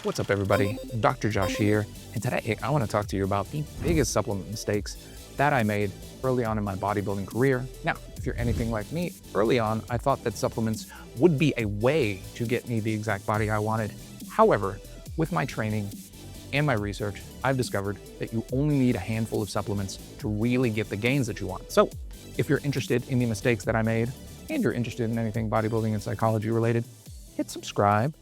What's up, everybody? Dr. Josh here, and today I want to talk to you about the biggest supplement mistakes that I made early on in my bodybuilding career. Now, if you're anything like me, early on, I thought that supplements would be a way to get me the exact body I wanted. However, with my training and my research, I've discovered that you only need a handful of supplements to really get the gains that you want. So, if you're interested in the mistakes that I made, and you're interested in anything bodybuilding and psychology related, hit subscribe.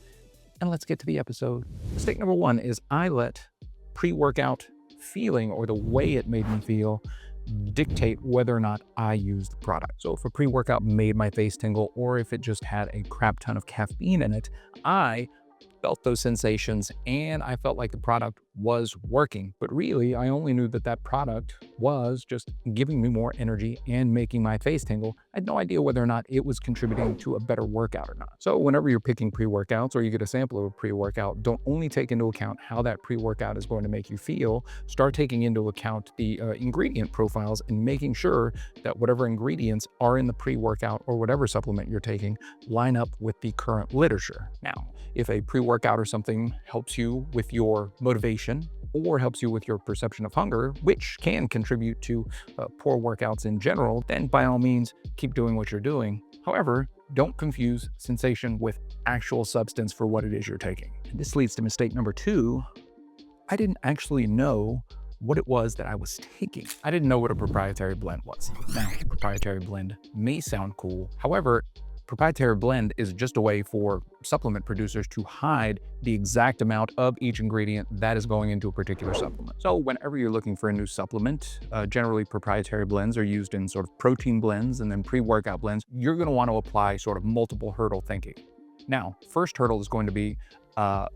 And let's get to the episode. Mistake number one is I let pre-workout feeling, or the way it made me feel, dictate whether or not I used the product. So if a pre-workout made my face tingle, or if it just had a crap ton of caffeine in it, I felt those sensations and I felt like the product was working. But really, I only knew that that product was just giving me more energy and making my face tingle. I had no idea whether or not it was contributing to a better workout or not. So whenever you're picking pre-workouts or you get a sample of a pre-workout, don't only take into account how that pre-workout is going to make you feel, start taking into account the ingredient profiles and making sure that whatever ingredients are in the pre-workout or whatever supplement you're taking line up with the current literature. Now, if a pre-workout or something helps you with your motivation or helps you with your perception of hunger, which can contribute to poor workouts in general, then by all means, keep doing what you're doing. However, don't confuse sensation with actual substance for what it is you're taking. And this leads to mistake number two. I didn't actually know what it was that I was taking. I didn't know what a proprietary blend was. Now, proprietary blend may sound cool. However, proprietary blend is just a way for supplement producers to hide the exact amount of each ingredient that is going into a particular supplement. So whenever you're looking for a new supplement, generally proprietary blends are used in sort of protein blends and then pre-workout blends. You're going to want to apply sort of multiple hurdle thinking. Now, first hurdle is going to be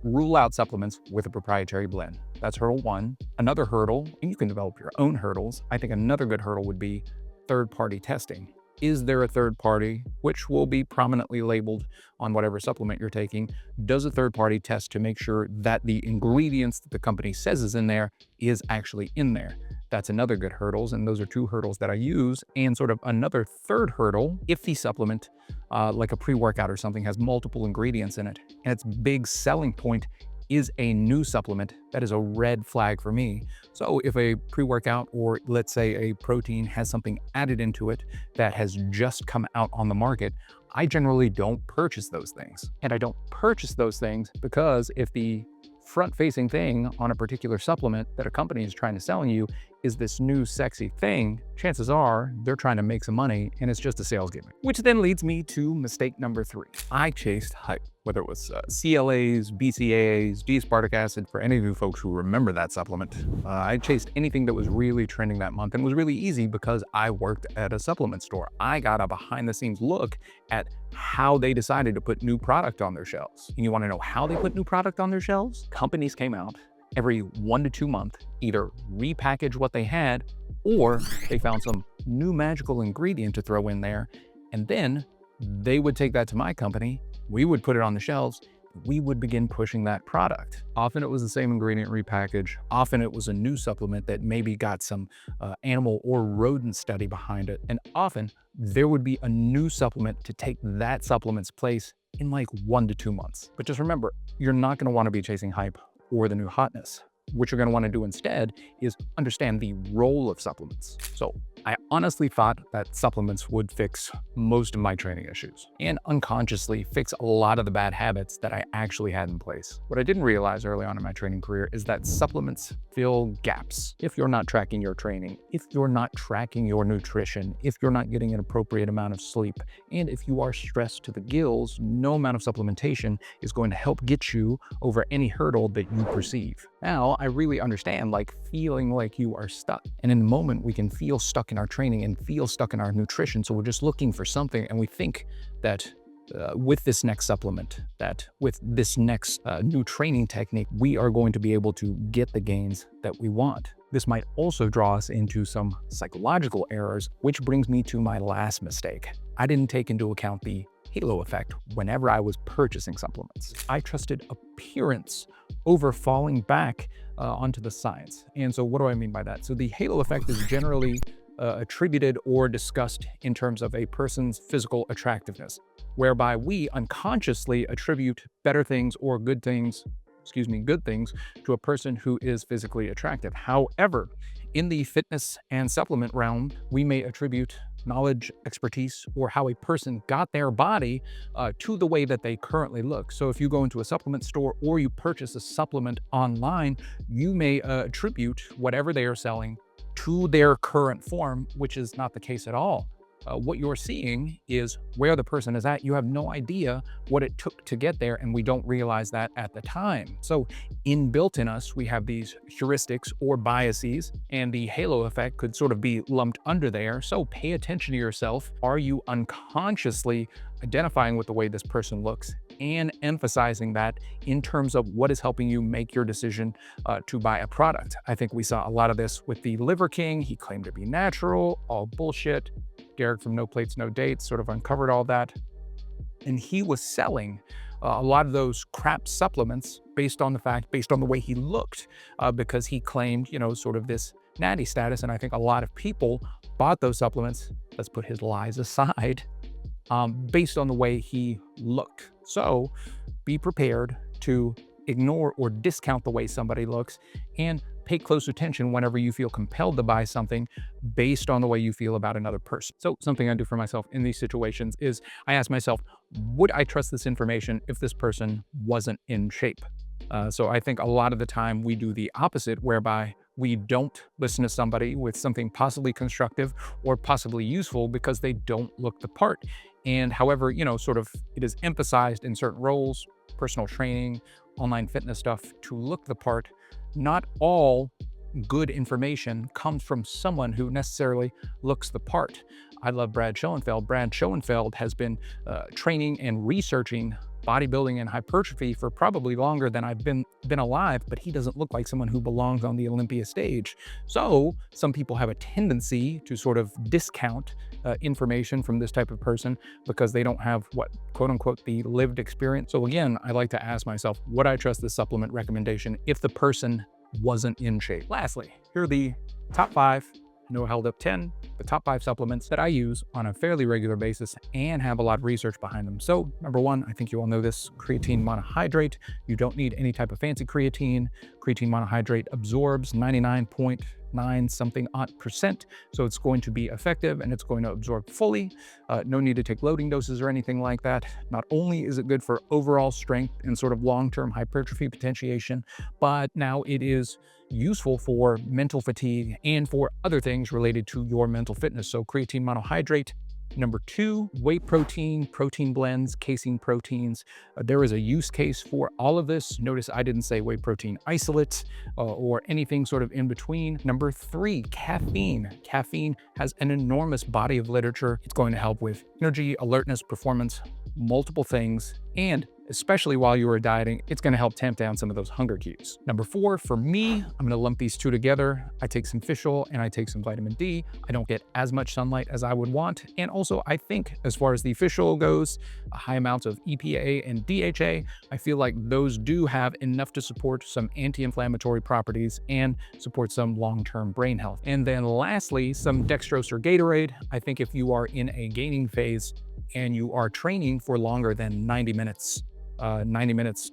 rule out supplements with a proprietary blend. That's hurdle one. Another hurdle, and you can develop your own hurdles. I think another good hurdle would be third-party testing. Is there a third party, which will be prominently labeled on whatever supplement you're taking? Does a third party test to make sure that the ingredients that the company says is in there is actually in there? That's another good hurdles, and those are two hurdles that I use. And sort of another third hurdle, if the supplement, like a pre-workout or something, has multiple ingredients in it, and its big selling point is a new supplement, that is a red flag for me. So if a pre-workout or let's say a protein has something added into it that has just come out on the market, I generally don't purchase those things. And I don't purchase those things because if the front-facing thing on a particular supplement that a company is trying to sell you is this new sexy thing, chances are they're trying to make some money and it's just a sales gimmick. Which then leads me to mistake number three. I chased hype, whether it was CLAs, BCAAs, G-aspartic acid. For any of you folks who remember that supplement, I chased anything that was really trending that month, and it was really easy because I worked at a supplement store. I got a behind-the-scenes look at how they decided to put new product on their shelves. And you want to know how they put new product on their shelves? Companies came out every 1 to 2 months, either repackage what they had or they found some new magical ingredient to throw in there, and then they would take that to my company, we would put it on the shelves, we would begin pushing that product. Often it was the same ingredient repackage. Often it was a new supplement that maybe got some animal or rodent study behind it. And often there would be a new supplement to take that supplement's place in like 1 to 2 months. But just remember, you're not going to want to be chasing hype or the new hotness. What you're going to want to do instead is understand the role of supplements. So I honestly thought that supplements would fix most of my training issues and unconsciously fix a lot of the bad habits that I actually had in place. What I didn't realize early on in my training career is that supplements fill gaps. If you're not tracking your training, if you're not tracking your nutrition, if you're not getting an appropriate amount of sleep, and if you are stressed to the gills, no amount of supplementation is going to help get you over any hurdle that you perceive. Now, I really understand like feeling like you are stuck. And in the moment, we can feel stuck in our training and feel stuck in our nutrition. So we're just looking for something, and we think that with this next supplement, that with this next new training technique, we are going to be able to get the gains that we want. This might also draw us into some psychological errors, which brings me to my last mistake. I didn't take into account the halo effect whenever I was purchasing supplements. I trusted appearance over falling back onto the science. And so what do I mean by that? So the halo effect is generally attributed or discussed in terms of a person's physical attractiveness, whereby we unconsciously attribute better things or good things good things to a person who is physically attractive. However, in the fitness and supplement realm, we may attribute knowledge, expertise, or how a person got their body to the way that they currently look. So if you go into a supplement store or you purchase a supplement online, you may attribute whatever they are selling to their current form, which is not the case at all. What you're seeing is where the person is at. You have no idea what it took to get there, and we don't realize that at the time. So, inbuilt in us, we have these heuristics or biases, and the halo effect could sort of be lumped under there. So, pay attention to yourself. Are you unconsciously identifying with the way this person looks and emphasizing that in terms of what is helping you make your decision to buy a product? I think we saw a lot of this with the Liver King. He claimed to be natural, all bullshit. Derek from No Plates, No Dates sort of uncovered all that. And he was selling a lot of those crap supplements based on the way he looked, because he claimed, sort of this natty status. And I think a lot of people bought those supplements, let's put his lies aside, based on the way he looked. So be prepared to ignore or discount the way somebody looks, and pay close attention whenever you feel compelled to buy something based on the way you feel about another person. So something I do for myself in these situations is I ask myself, would I trust this information if this person wasn't in shape? So I think a lot of the time we do the opposite, whereby we don't listen to somebody with something possibly constructive or possibly useful because they don't look the part. And however, sort of it is emphasized in certain roles, personal training, online fitness stuff, to look the part. Not all good information comes from someone who necessarily looks the part. I love Brad Schoenfeld. Brad Schoenfeld has been training and researching bodybuilding and hypertrophy for probably longer than I've been alive, but he doesn't look like someone who belongs on the Olympia stage. So some people have a tendency to sort of discount information from this type of person because they don't have what, quote unquote, the lived experience. So again, I like to ask myself, would I trust this supplement recommendation if the person wasn't in shape? Lastly, here are the top 5, no held up 10, the top 5 supplements that I use on a fairly regular basis and have a lot of research behind them. So number 1, I think you all know this, creatine monohydrate. You don't need any type of fancy creatine. Creatine monohydrate absorbs 99.9 something odd percent. So it's going to be effective and it's going to absorb fully. No need to take loading doses or anything like that. Not only is it good for overall strength and sort of long-term hypertrophy potentiation, but now it is useful for mental fatigue and for other things related to your mental fitness. So creatine monohydrate. Number 2, whey protein, protein blends, casein proteins. There is a use case for all of this. Notice I didn't say whey protein isolate or anything sort of in between. Number 3, caffeine. Caffeine has an enormous body of literature. It's going to help with energy, alertness, performance, multiple things, and especially while you are dieting, it's going to help tamp down some of those hunger cues. Number 4, for me, I'm going to lump these two together. I take some fish oil and I take some vitamin D. I don't get as much sunlight as I would want. And also, I think as far as the fish oil goes, a high amount of EPA and DHA, I feel like those do have enough to support some anti-inflammatory properties and support some long-term brain health. And then lastly, some dextrose or Gatorade. I think if you are in a gaining phase and you are training for longer than 90 minutes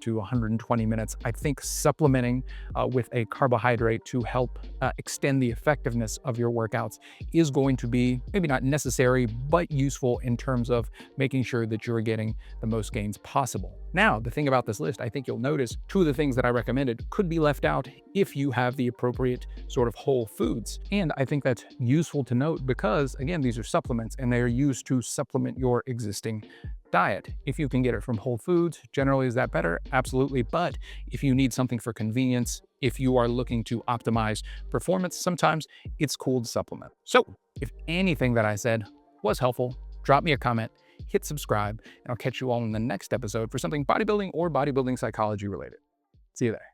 to 120 minutes, I think supplementing with a carbohydrate to help extend the effectiveness of your workouts is going to be maybe not necessary, but useful in terms of making sure that you're getting the most gains possible. Now, the thing about this list, I think you'll notice 2 of the things that I recommended could be left out if you have the appropriate sort of whole foods. And I think that's useful to note because, again, these are supplements and they are used to supplement your existing diet. If you can get it from whole foods, generally, is that better? Absolutely. But if you need something for convenience, if you are looking to optimize performance, sometimes it's cool to supplement. So if anything that I said was helpful, drop me a comment, hit subscribe, and I'll catch you all in the next episode for something bodybuilding or bodybuilding psychology related. See you there.